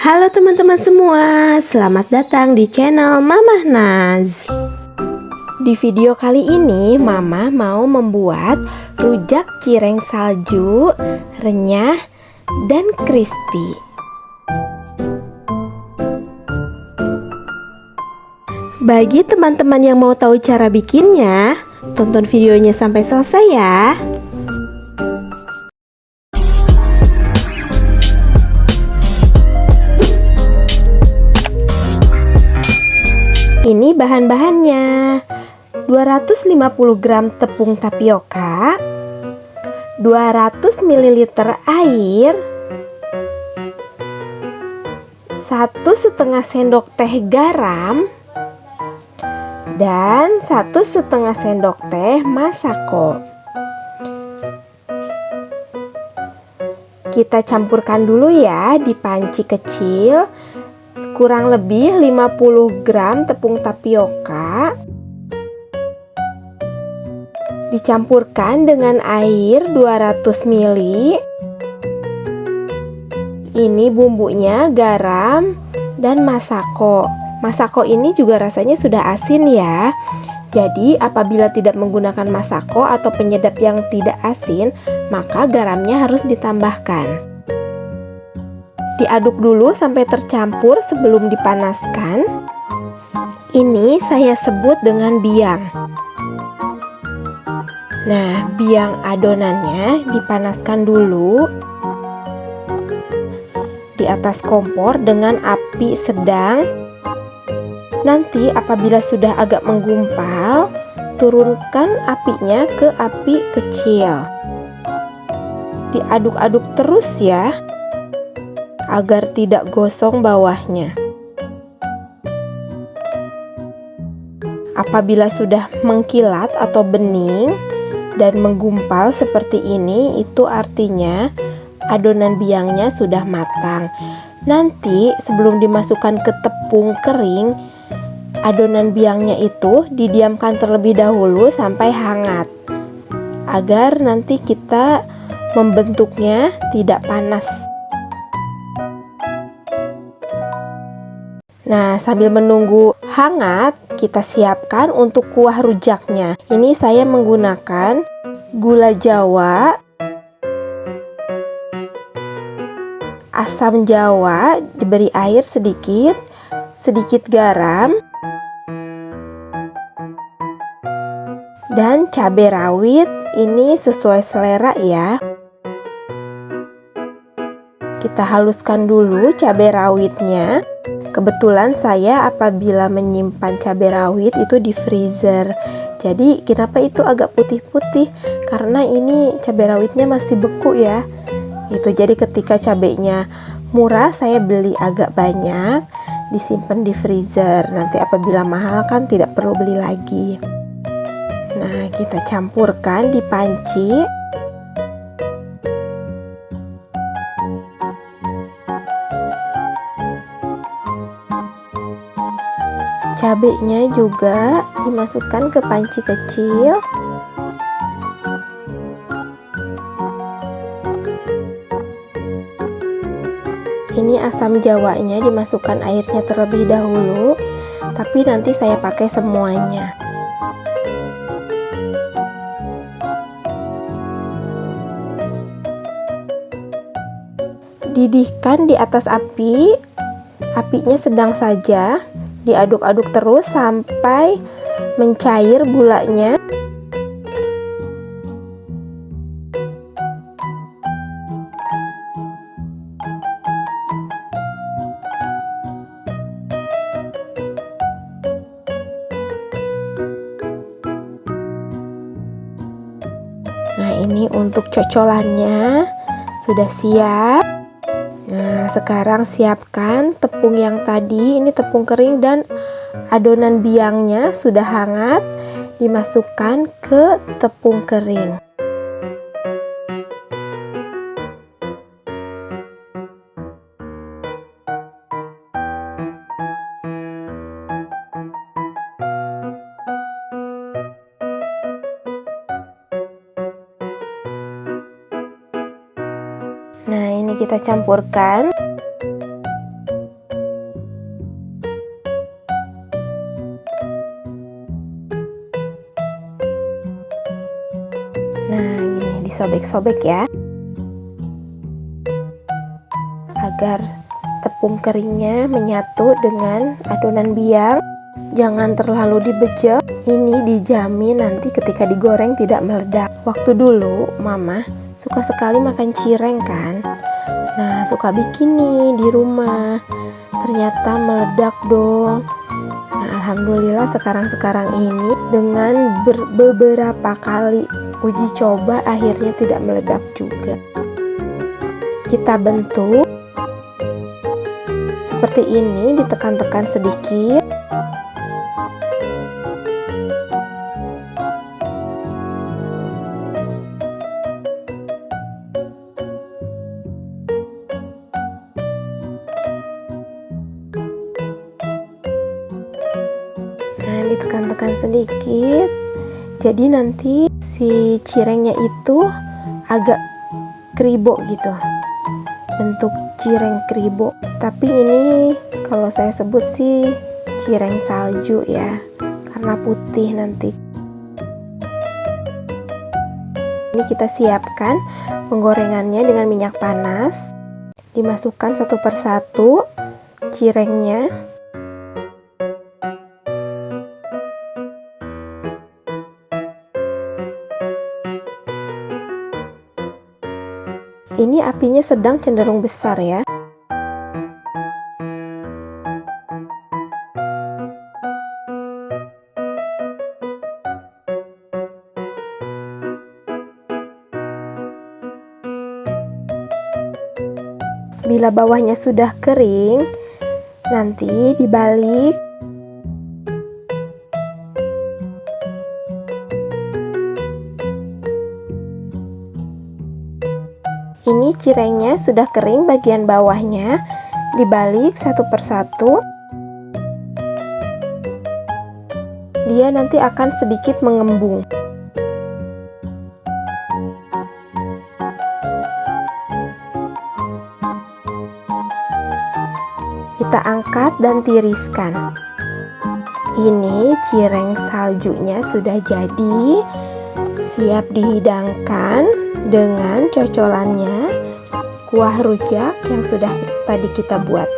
Halo teman-teman semua, selamat datang di channel Mamah Naz. Di video kali ini, Mama mau membuat rujak cireng salju, renyah, dan crispy. Bagi teman-teman yang mau tahu cara bikinnya, tonton videonya sampai selesai ya. Ini bahan-bahannya: 250 gram tepung tapioka, 200 ml air, 1,5 sendok teh garam, dan 1,5 sendok teh masako. Kita campurkan dulu ya di panci kecil. Kurang lebih 50 gram tepung tapioka dicampurkan dengan air 200 ml. Ini bumbunya garam dan masako. Masako ini juga rasanya sudah asin ya. Jadi apabila tidak menggunakan masako atau penyedap yang tidak asin, maka garamnya harus ditambahkan. Diaduk dulu sampai tercampur sebelum dipanaskan. Ini saya sebut dengan biang. Nah, biang adonannya dipanaskan dulu di atas kompor dengan api sedang. Nanti apabila sudah agak menggumpal, turunkan apinya ke api kecil. Diaduk-aduk terus ya, agar tidak gosong bawahnya. Apabila sudah mengkilat atau bening dan menggumpal seperti ini, itu artinya adonan biangnya sudah matang. Nanti sebelum dimasukkan ke tepung kering, adonan biangnya itu didiamkan terlebih dahulu sampai hangat, agar nanti kita membentuknya tidak panas. Nah, sambil menunggu hangat, kita siapkan untuk kuah rujaknya. Ini saya menggunakan gula jawa, asam jawa, diberi air sedikit, sedikit garam, dan cabai rawit. Ini sesuai selera ya. Kita haluskan dulu cabai rawitnya. Kebetulan saya apabila menyimpan cabai rawit itu di freezer. Jadi kenapa itu agak putih-putih? Karena ini cabai rawitnya masih beku ya. Itu jadi ketika cabainya murah saya beli agak banyak, disimpan di freezer. Nanti apabila mahal kan tidak perlu beli lagi. Nah, kita campurkan di panci. Cabenya juga dimasukkan ke panci kecil. Ini asam jawanya dimasukkan airnya terlebih dahulu, tapi nanti saya pakai semuanya. Didihkan di atas api, apinya sedang saja. Diaduk-aduk terus sampai mencair gulanya. Nah, ini untuk cocolannya sudah siap. Nah, sekarang siapkan tepung yang tadi. Ini tepung kering dan adonan biangnya sudah hangat. Dimasukkan ke tepung kering. Nah, ini kita campurkan. disobek-sobek ya, agar tepung keringnya menyatu dengan adonan biang. Jangan terlalu dibejek, ini dijamin nanti ketika digoreng tidak meledak. Waktu dulu mama suka sekali makan cireng kan, nah suka bikin nih di rumah, ternyata meledak dong. Nah alhamdulillah sekarang ini dengan beberapa kali uji coba akhirnya tidak meledak juga. Kita bentuk seperti ini, ditekan-tekan sedikit. Nah, ditekan-tekan sedikit. Jadi nanti si cirengnya itu agak kribo gitu. Bentuk cireng kribo. Tapi ini kalau saya sebut sih cireng salju ya, karena putih nanti. Ini kita siapkan penggorengannya dengan minyak panas. Dimasukkan satu persatu cirengnya. Ini apinya sedang cenderung besar ya. Bila bawahnya sudah kering, nanti dibalik. Ini cirengnya sudah kering bagian bawahnya, dibalik satu persatu. Dia nanti akan sedikit mengembung. Kita angkat dan tiriskan. Ini cireng saljunya sudah jadi, siap dihidangkan dengan cocolannya kuah rujak yang sudah tadi kita buat.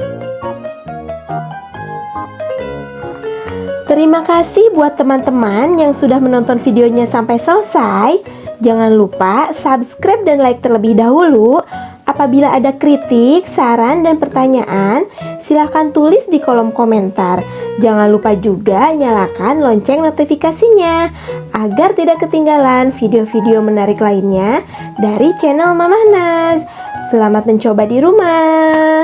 Terima kasih buat teman-teman yang sudah menonton videonya sampai selesai. Jangan lupa subscribe dan like terlebih dahulu. Apabila ada kritik, saran, dan pertanyaan, silahkan tulis di kolom komentar. Jangan lupa juga nyalakan lonceng notifikasinya agar tidak ketinggalan video-video menarik lainnya dari channel Mamah Naz. Selamat mencoba di rumah.